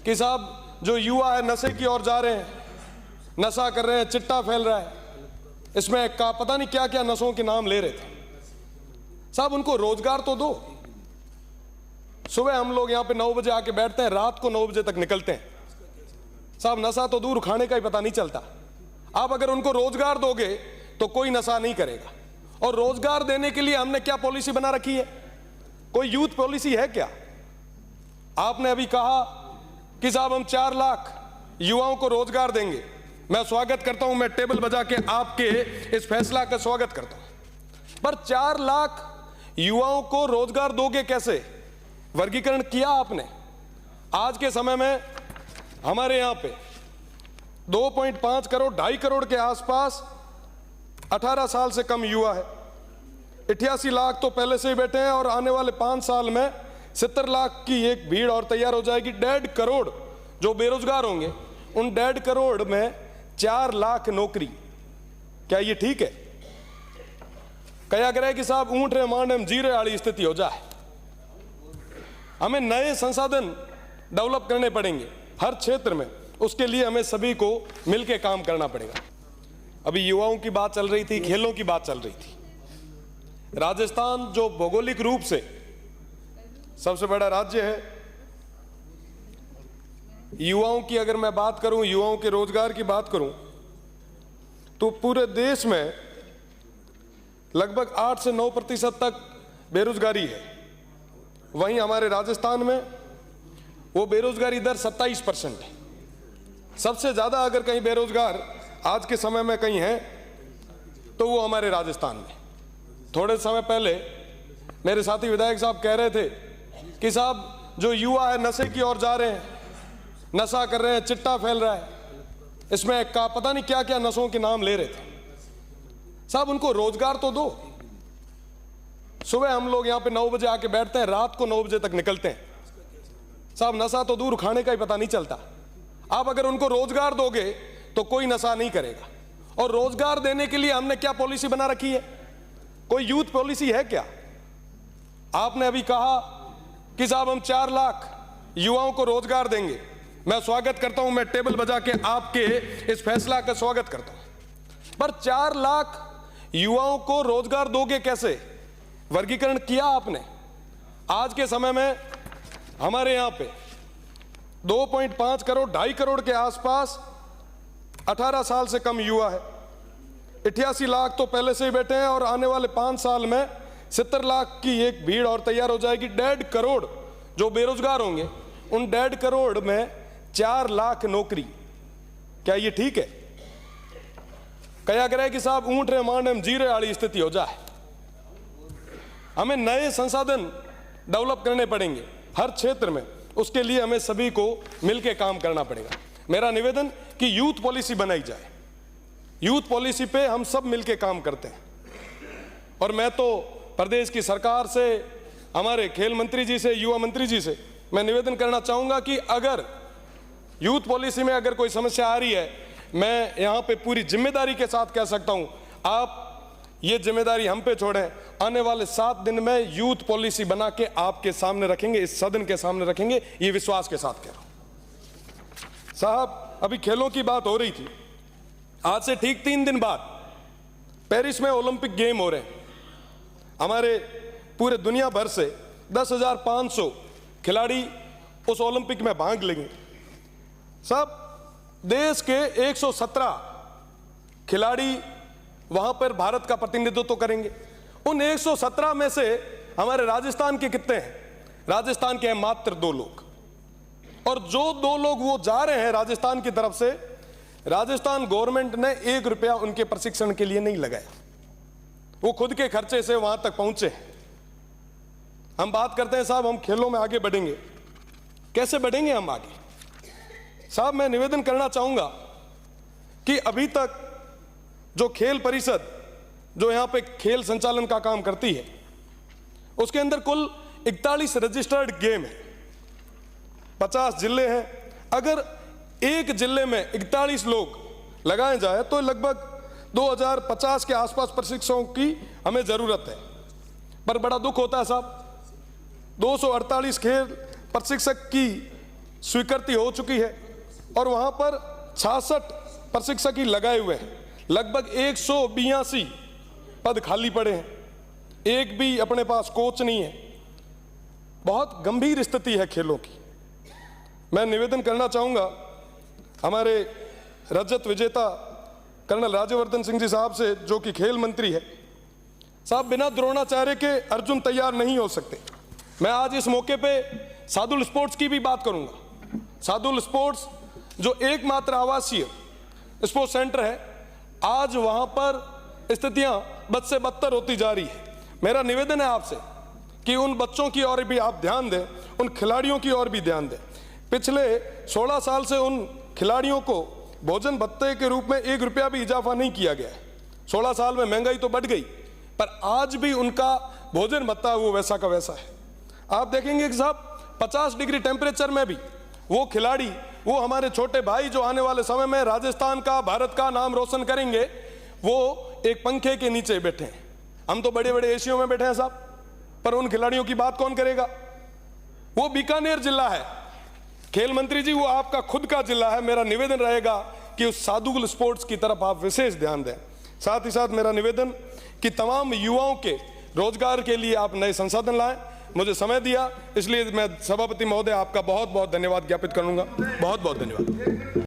कि साहब जो युवा है नशे की ओर जा रहे हैं, नशा कर रहे हैं, चिट्टा फैल रहा है, इसमें का पता नहीं क्या क्या नशों के नाम ले रहे थे। साहब उनको रोजगार तो दो। सुबह हम लोग यहाँ पे 9 बजे आके बैठते हैं, रात को 9 बजे तक निकलते हैं। साहब नशा तो दूर, खाने का ही पता नहीं चलता। आप अगर उनको रोजगार दोगे तो कोई नशा नहीं करेगा। और रोजगार देने के लिए हमने क्या पॉलिसी बना रखी है? कोई यूथ पॉलिसी है क्या? आपने अभी कहा कि साहब हम 4 लाख युवाओं को रोजगार देंगे। मैं स्वागत करता हूं, मैं टेबल बजा के आपके इस फैसला का स्वागत करता हूं। पर 4 लाख युवाओं को रोजगार दोगे कैसे? वर्गीकरण किया आपने? आज के समय में हमारे यहां पे 2.5 करोड़ 2.5 करोड़ के आसपास 18 साल से कम युवा है। 88 लाख तो पहले से ही बैठे हैं और आने वाले 5 साल में 70 लाख की एक भीड़ और तैयार हो जाएगी। 1.5 करोड़ जो बेरोजगार होंगे, उन 1.5 करोड़ में 4 लाख नौकरी। क्या ये ठीक है? कया करे कि साहब ऊंट रे मांडम जीरे वाली स्थिति हो जाए। हमें नए संसाधन डेवलप करने पड़ेंगे हर क्षेत्र में। उसके लिए हमें सभी को मिलकर काम करना पड़ेगा। अभी युवाओं की बात चल रही थी, खेलों की बात चल रही थी। राजस्थान जो भौगोलिक रूप से सबसे बड़ा राज्य है, युवाओं की अगर मैं बात करूं, युवाओं के रोजगार की बात करूं, तो पूरे देश में लगभग 8 से 9% तक बेरोजगारी है। वहीं हमारे राजस्थान में वो बेरोजगारी दर 27% है। सबसे ज्यादा अगर कहीं बेरोजगार आज के समय में कहीं है तो वो हमारे राजस्थान में। थोड़े समय पहले मेरे साथी विधायक साहब कह रहे थे कि साहब जो युवा है नशे की ओर जा रहे हैं, नशा कर रहे हैं, चिट्टा फैल रहा है, इसमें का पता नहीं क्या क्या नशों के नाम ले रहे थे। साहब उनको रोजगार तो दो। सुबह हम लोग यहाँ पे 9 बजे आके बैठते हैं, रात को 9 बजे तक निकलते हैं। साहब नशा तो दूर, खाने का ही पता नहीं चलता। आप अगर उनको रोजगार दोगे तो कोई नशा नहीं करेगा। और रोजगार देने के लिए हमने क्या पॉलिसी बना रखी है? कोई यूथ पॉलिसी है क्या? आपने अभी कहा कि साहब हम 4 लाख युवाओं को रोजगार देंगे। मैं स्वागत करता हूं, मैं टेबल बजा के आपके इस फैसला का स्वागत करता हूं। पर 4 लाख युवाओं को रोजगार दोगे कैसे? वर्गीकरण किया आपने? आज के समय में हमारे यहां पे 2.5 करोड़ 2.5 करोड़ के आसपास 18 साल से कम युवा है। 88 लाख तो पहले से ही बैठे हैं और आने वाले 5 साल में 70 लाख की एक भीड़ और तैयार हो जाएगी। 1.5 करोड़ जो बेरोजगार होंगे, उन 1.5 करोड़ में 4 लाख नौकरी। क्या ये ठीक है? कया करे कि साहब ऊंट रे मांडम जीरे वाली स्थिति हो जाए। हमें नए संसाधन डेवलप करने पड़ेंगे हर क्षेत्र में। उसके लिए हमें सभी को मिलकर काम करना पड़ेगा। मेरा निवेदन कि यूथ पॉलिसी बनाई जाए। यूथ पॉलिसी पे हम सब मिलकर काम करते हैं। और मैं तो प्रदेश की सरकार से, हमारे खेल मंत्री जी से, युवा मंत्री जी से मैं निवेदन करना चाहूंगा कि अगर यूथ पॉलिसी में अगर कोई समस्या आ रही है, मैं यहां पे पूरी जिम्मेदारी के साथ कह सकता हूं, आप ये जिम्मेदारी हम पे छोड़ें। आने वाले 7 दिन में यूथ पॉलिसी बना के आपके सामने रखेंगे, इस सदन के सामने रखेंगे, ये विश्वास के साथ कह रहा हूं। साहब अभी खेलों की बात हो रही थी। आज से ठीक 3 दिन बाद पेरिस में ओलंपिक गेम हो रहे हैं। हमारे पूरे दुनिया भर से 10,500 खिलाड़ी उस ओलंपिक में भाग लेंगे। सब देश के 117 खिलाड़ी वहां पर भारत का प्रतिनिधित्व करेंगे। उन 117 में से हमारे राजस्थान के कितने हैं? राजस्थान के हैं मात्र 2 लोग। और जो 2 लोग वो जा रहे हैं राजस्थान की तरफ से, राजस्थान गवर्नमेंट ने 1 रुपया उनके प्रशिक्षण के लिए नहीं लगाया। वो खुद के खर्चे से वहां तक पहुंचे हैं। हम बात करते हैं साहब हम खेलों में आगे बढ़ेंगे। कैसे बढ़ेंगे हम आगे? साहब मैं निवेदन करना चाहूंगा कि अभी तक जो खेल परिषद जो यहां पे खेल संचालन का काम करती है, उसके अंदर कुल 41 रजिस्टर्ड गेम है। 50 जिले हैं। अगर एक जिले में 41 लोग लगाए जाए तो लगभग 2050 के आसपास प्रशिक्षकों की हमें जरूरत है। पर बड़ा दुख होता है साहब, 248 खेल प्रशिक्षक की स्वीकृति हो चुकी है और वहां पर 66 प्रशिक्षक ही लगाए हुए हैं। लगभग 182 पद खाली पड़े हैं, एक भी अपने पास कोच नहीं है। बहुत गंभीर स्थिति है खेलों की। मैं निवेदन करना चाहूंगा हमारे रजत विजेता कर्नल राज्यवर्धन सिंह जी साहब से, जो कि खेल मंत्री है। साहब, बिना द्रोणाचार्य के अर्जुन तैयार नहीं हो सकते। मैं आज इस मौके पे सादुल स्पोर्ट्स की भी बात करूंगा। सादुल स्पोर्ट्स जो एकमात्र आवासीय स्पोर्ट्स सेंटर है, आज वहां पर स्थितियां बद से बदतर होती जा रही है। मेरा निवेदन है आपसे कि उन बच्चों की ओर भी आप ध्यान दें, उन खिलाड़ियों की ओर भी ध्यान दें। पिछले 16 साल से उन खिलाड़ियों को भोजन भत्ते के रूप में 1 रुपया भी इजाफा नहीं किया गया है। 16 साल में महंगाई तो बढ़ गई, पर आज भी उनका भोजन भत्ता वो वैसा का वैसा है। आप देखेंगे कि साहब 50 डिग्री टेम्परेचर में भी वो खिलाड़ी, वो हमारे छोटे भाई जो आने वाले समय में राजस्थान का, भारत का नाम रोशन करेंगे, वो एक पंखे के नीचे बैठे हैं। हम तो बड़े बड़े एशियों में बैठे हैं साहब, पर उन खिलाड़ियों की बात कौन करेगा? वो बीकानेर जिला है। खेल मंत्री जी, वो आपका खुद का जिला है। मेरा निवेदन रहेगा कि उस सादुल स्पोर्ट्स की तरफ आप विशेष ध्यान दें। साथ ही साथ मेरा निवेदन कि तमाम युवाओं के रोजगार के लिए आप नए संसाधन लाएं। मुझे समय दिया, इसलिए मैं सभापति महोदय आपका बहुत बहुत धन्यवाद ज्ञापित करूंगा। बहुत बहुत धन्यवाद।